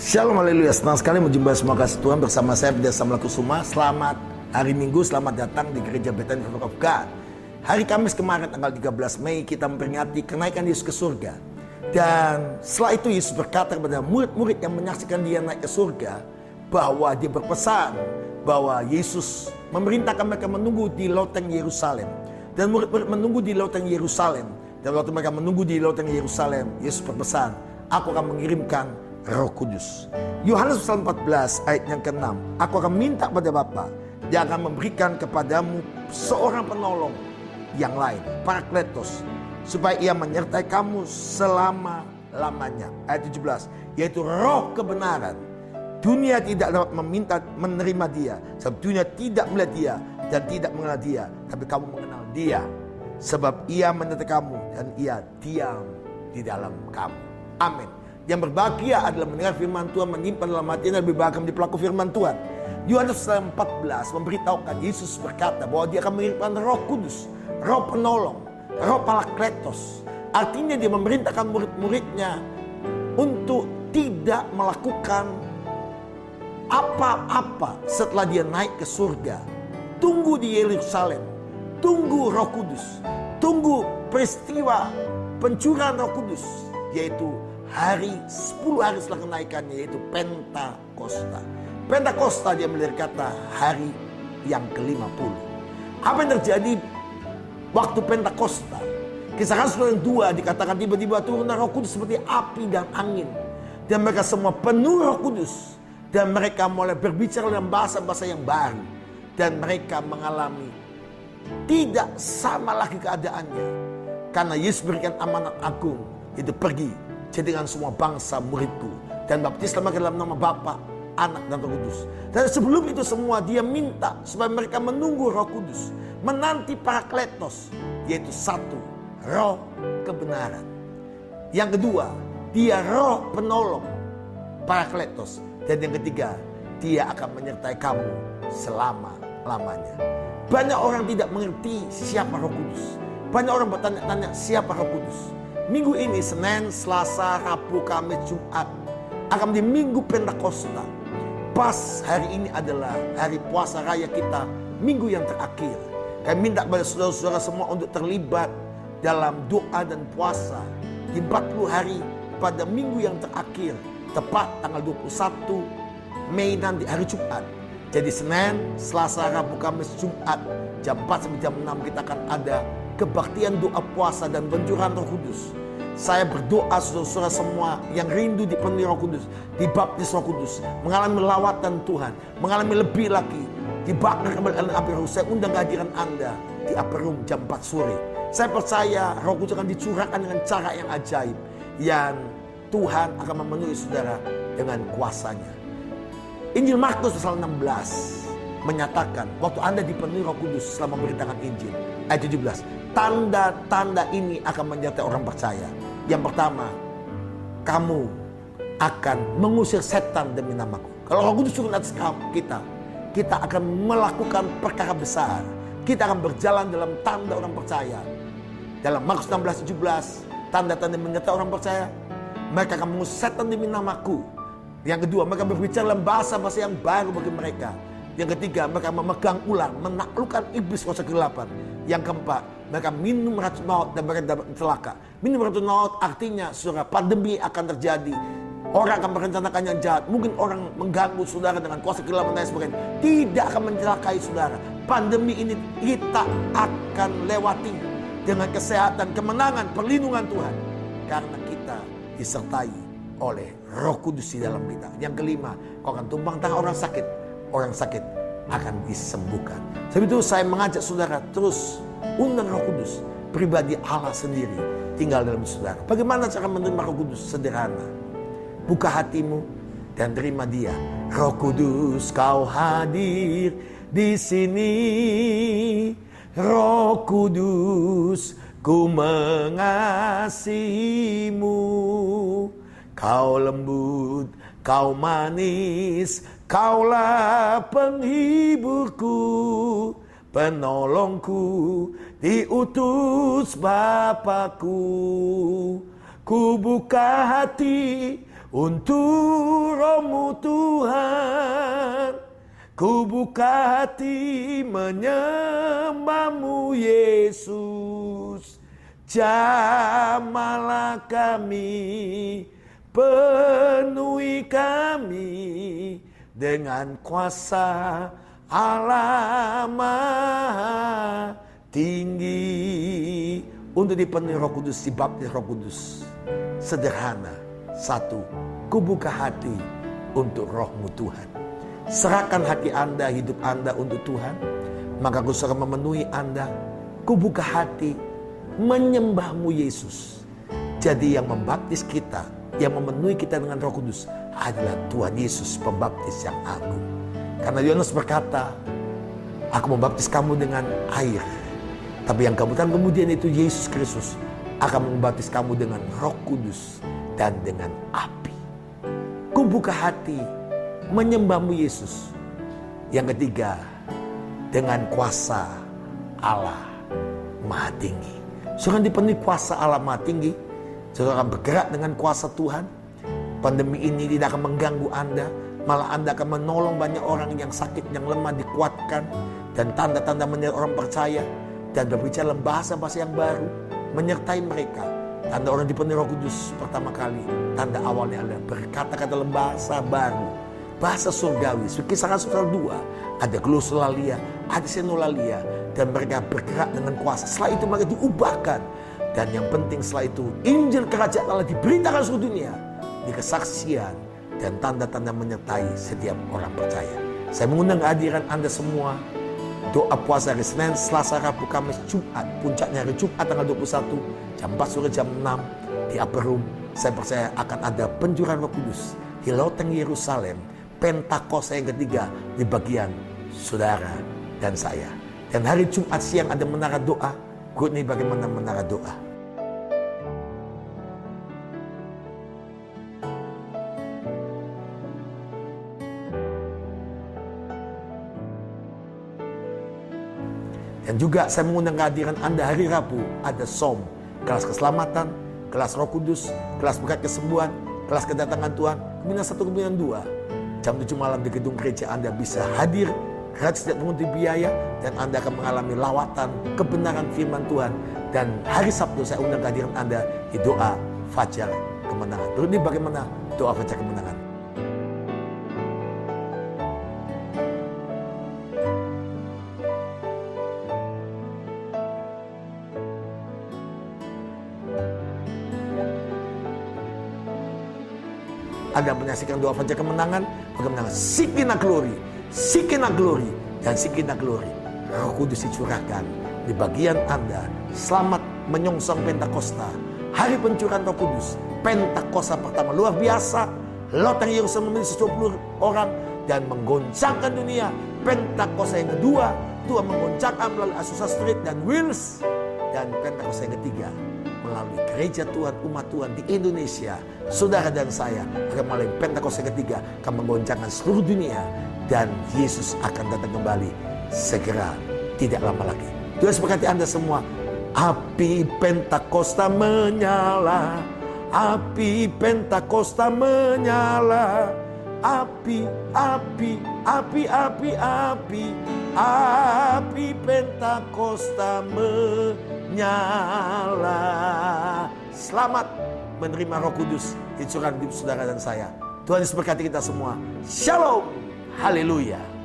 Shalom, haleluya. Senang sekali menjumpai semua kasih Tuhan bersama saya Pendeta Samuel Kusuma. Selamat hari Minggu, selamat datang di Gereja Bethany River of God. Hari Kamis kemarin tanggal 13 Mei kita memperingati kenaikan Yesus ke surga. Dan setelah itu Yesus berkata kepada murid-murid yang menyaksikan dia naik ke surga, bahwa dia berpesan bahwa Yesus memerintahkan mereka menunggu di loteng Yerusalem. Dan murid-murid menunggu di loteng Yerusalem. Dan waktu mereka menunggu di loteng Yerusalem, Yesus berpesan, aku akan mengirimkan Roh Kudus. Yohanes pasal 14 ayat yang ke-6. Aku akan minta pada Bapa, dia akan memberikan kepadamu seorang penolong yang lain, Parakletos, supaya ia menyertai kamu selama-lamanya. Ayat 17, yaitu Roh kebenaran. Dunia tidak dapat menerima dia, sebab dunia tidak melihat dia dan tidak mengenal dia, tapi kamu mengenal dia, sebab ia menyertai kamu dan ia diam di dalam kamu. Amin. Yang berbahagia adalah mendengar firman Tuhan, menyimpan dalam hatinya, lebih bahagia menjadi pelaku firman Tuhan. Yohanes 14 memberitahukan, Yesus berkata bahwa dia akan mengirimkan Roh Kudus, Roh penolong, Roh Parakletos. Artinya dia memerintahkan murid-muridnya untuk tidak melakukan apa-apa setelah dia naik ke surga. Tunggu di Yerusalem, tunggu Roh Kudus, tunggu peristiwa pencurahan Roh Kudus, yaitu 10 hari setelah kenaikannya, yaitu Pentakosta. Pentakosta dia melihat kata hari yang ke-50. Apa yang terjadi waktu Pentakosta? Kisah Rasul yang 2 dikatakan tiba-tiba turun Roh Kudus seperti api dan angin. Dan mereka semua penuh Roh Kudus. Dan mereka mulai berbicara dalam bahasa-bahasa yang baru. Dan mereka mengalami tidak sama lagi keadaannya. Karena Yesus berikan amanat agung, itu pergi jadikan semua bangsa muridku dan baptislah mereka dalam nama Bapa, Anak dan Roh Kudus. Dan sebelum itu semua dia minta supaya mereka menunggu Roh Kudus, menanti Parakletos, yaitu satu, Roh kebenaran. Yang kedua, dia Roh penolong, Parakletos. Dan yang ketiga, dia akan menyertai kamu selama-lamanya. Banyak orang tidak mengerti siapa Roh Kudus. Banyak orang bertanya-tanya siapa Roh Kudus. Minggu ini Senin, Selasa, Rabu, Kamis, Jumat akan menjadi Minggu Pentakosta. Pas hari ini adalah hari puasa raya kita, minggu yang terakhir. Kami minta kepada saudara-saudara semua untuk terlibat dalam doa dan puasa di 40 hari pada minggu yang terakhir, tepat tanggal 21 Mei nanti hari Jumat. Jadi Senin, Selasa, Rabu, Kamis, Jumat jam 4 sampai jam 6 kita akan ada kebaktian doa puasa dan pencurahan Roh Kudus. Saya berdoa saudara-saudara semua yang rindu dipenuhi Roh Kudus, dibaptis Roh Kudus, mengalami lawatan Tuhan, mengalami lebih lagi, dibakar kembali dalam api Roh. Saya undang kehadiran Anda di Aperum jam 4 sore. Saya percaya Roh Kudus akan dicurahkan dengan cara yang ajaib, yang Tuhan akan memenuhi saudara dengan kuasanya. Injil Markus pasal 16 menyatakan waktu Anda dipenuhi Roh Kudus setelah memberitakan Injil. Ayat 17, tanda-tanda ini akan menyertai orang percaya. Yang pertama, kamu akan mengusir setan demi namaku. Kalau Roh Kudus turun atas kita akan melakukan perkara besar. Kita akan berjalan dalam tanda orang percaya. Dalam Markus 16:17, tanda-tanda menyertai orang percaya. Mereka akan mengusir setan demi namaku. Yang kedua, mereka berbicara dalam bahasa-bahasa yang baru bagi mereka. Yang ketiga, mereka memegang ular, menaklukkan iblis kuasa kegelapan. Yang keempat, mereka minum racun maut dan mereka dapat celaka. Minum racun maut artinya saudara, pandemi akan terjadi. Orang akan merencanakan yang jahat. Mungkin orang mengganggu saudara dengan kuasa kegelapan dan sebagainya. Tidak akan mencelakai saudara. Pandemi ini kita akan lewati dengan kesehatan, kemenangan, perlindungan Tuhan. Karena kita disertai oleh Roh Kudus di dalam kita. Yang kelima, kau akan tumpang tangan orang sakit. Orang sakit akan disembuhkan. Sebab itu saya mengajak saudara terus undang Roh Kudus. Pribadi Allah sendiri tinggal dalam saudara. Bagaimana cara menerima Roh Kudus? Sederhana. Buka hatimu dan terima dia. Roh Kudus, kau hadir di sini. Roh Kudus, ku mengasihimu. Kau lembut, kau manis, kaulah penghiburku, penolongku, diutus Bapakku. Ku buka hati Untuk Roh-Mu Tuhan, ku buka hati menyembah-Mu Yesus. Jamahlah kami, penuhi kami dengan kuasa Allah Maha Tinggi. Untuk dipenuhi Roh Kudus, dibaptis Roh Kudus. Sederhana. 1, ku buka hati untuk Roh-Mu Tuhan. Serahkan hati Anda, hidup Anda untuk Tuhan. Maka aku akan memenuhi Anda. Ku buka hati menyembah-Mu Yesus. Jadi yang membaptis kita, yang memenuhi kita dengan Roh Kudus adalah Tuhan Yesus, pembaptis yang agung. Karena Yohanes berkata, aku membaptis kamu dengan air, tapi yang kemudian itu Yesus Kristus akan membaptis kamu dengan Roh Kudus dan dengan api. Ku buka hati menyembah-Mu Yesus. Yang ketiga, dengan kuasa Allah Maha Tinggi. Saudara dipenuhi kuasa Allah Maha Tinggi, saudara akan bergerak dengan kuasa Tuhan. Pandemi ini tidak akan mengganggu Anda, malah Anda akan menolong banyak orang yang sakit, yang lemah, dikuatkan. Dan tanda-tanda menyertai orang percaya, dan berbicara bahasa-bahasa yang baru, menyertai mereka. Tanda orang dipenuhi Roh Kudus pertama kali, tanda awalnya adalah berkata-kata dalam bahasa baru, bahasa surgawi. Kisah Rasul 2, ada glosolalia, ada senolalia, dan mereka bergerak dengan kuasa. Setelah itu mereka diubahkan, dan yang penting setelah itu Injil Kerajaan Allah diberitakan seluruh dunia, di kesaksian dan tanda-tanda menyertai setiap orang percaya. Saya mengundang kehadiran Anda semua. Doa puasa hari Senin, Selasa, Rabu, Kamis, Jumat. Puncaknya hari Jumat tanggal 21, jam 4 sore, jam 6 di Upper Room. Saya percaya akan ada pencurahan Roh Kudus di loteng Yerusalem. Pentakosta yang ketiga di bagian saudara dan saya. Dan hari Jumat siang ada menara doa. Good nih bagaimana menara doa. Dan juga saya mengundang kehadiran Anda hari Rabu. Ada SOM, kelas keselamatan, kelas Roh Kudus, kelas berkat kesembuhan, kelas kedatangan Tuhan, Kebinaan 1, Kebinaan 2. Jam 7 malam di gedung gereja Anda bisa hadir, gratis, tidak menguntit biaya, dan Anda akan mengalami lawatan, kebenaran firman Tuhan. Dan hari Sabtu saya undang kehadiran Anda di doa Fajar Kemenangan. Ini bagaimana doa Fajar Kemenangan? Anda menyaksikan doa Fajar Kemenangan, bagaimana Shekinah Glory, Shekinah Glory, dan Shekinah Glory. Roh Kudus dicurahkan di bagian Anda. Selamat menyongsong Pentakosta, hari pencurahan Roh Kudus. Pentakosta pertama luar biasa, loteng Yerusalem memiliki 20 orang dan menggoncangkan dunia. Pentakosta yang kedua, Tuhan menggoncangkan melalui Azusa Street dan Wills. Dan Pentakosta yang ketiga, melalui gereja Tuhan, umat Tuhan di Indonesia, saudara dan saya akan melalui Pentakosta ketiga akan menggoncangkan seluruh dunia, dan Yesus akan datang kembali segera, tidak lama lagi. Tuhan berkati Anda semua. Api Pentakosta menyala, api Pentakosta menyala, api, api, api, api, api, api Pentakosta menyala. Selamat menerima Roh Kudus dicurahkan di saudara dan saya. Tuhan Yesus berkati kita semua. Shalom. Haleluya.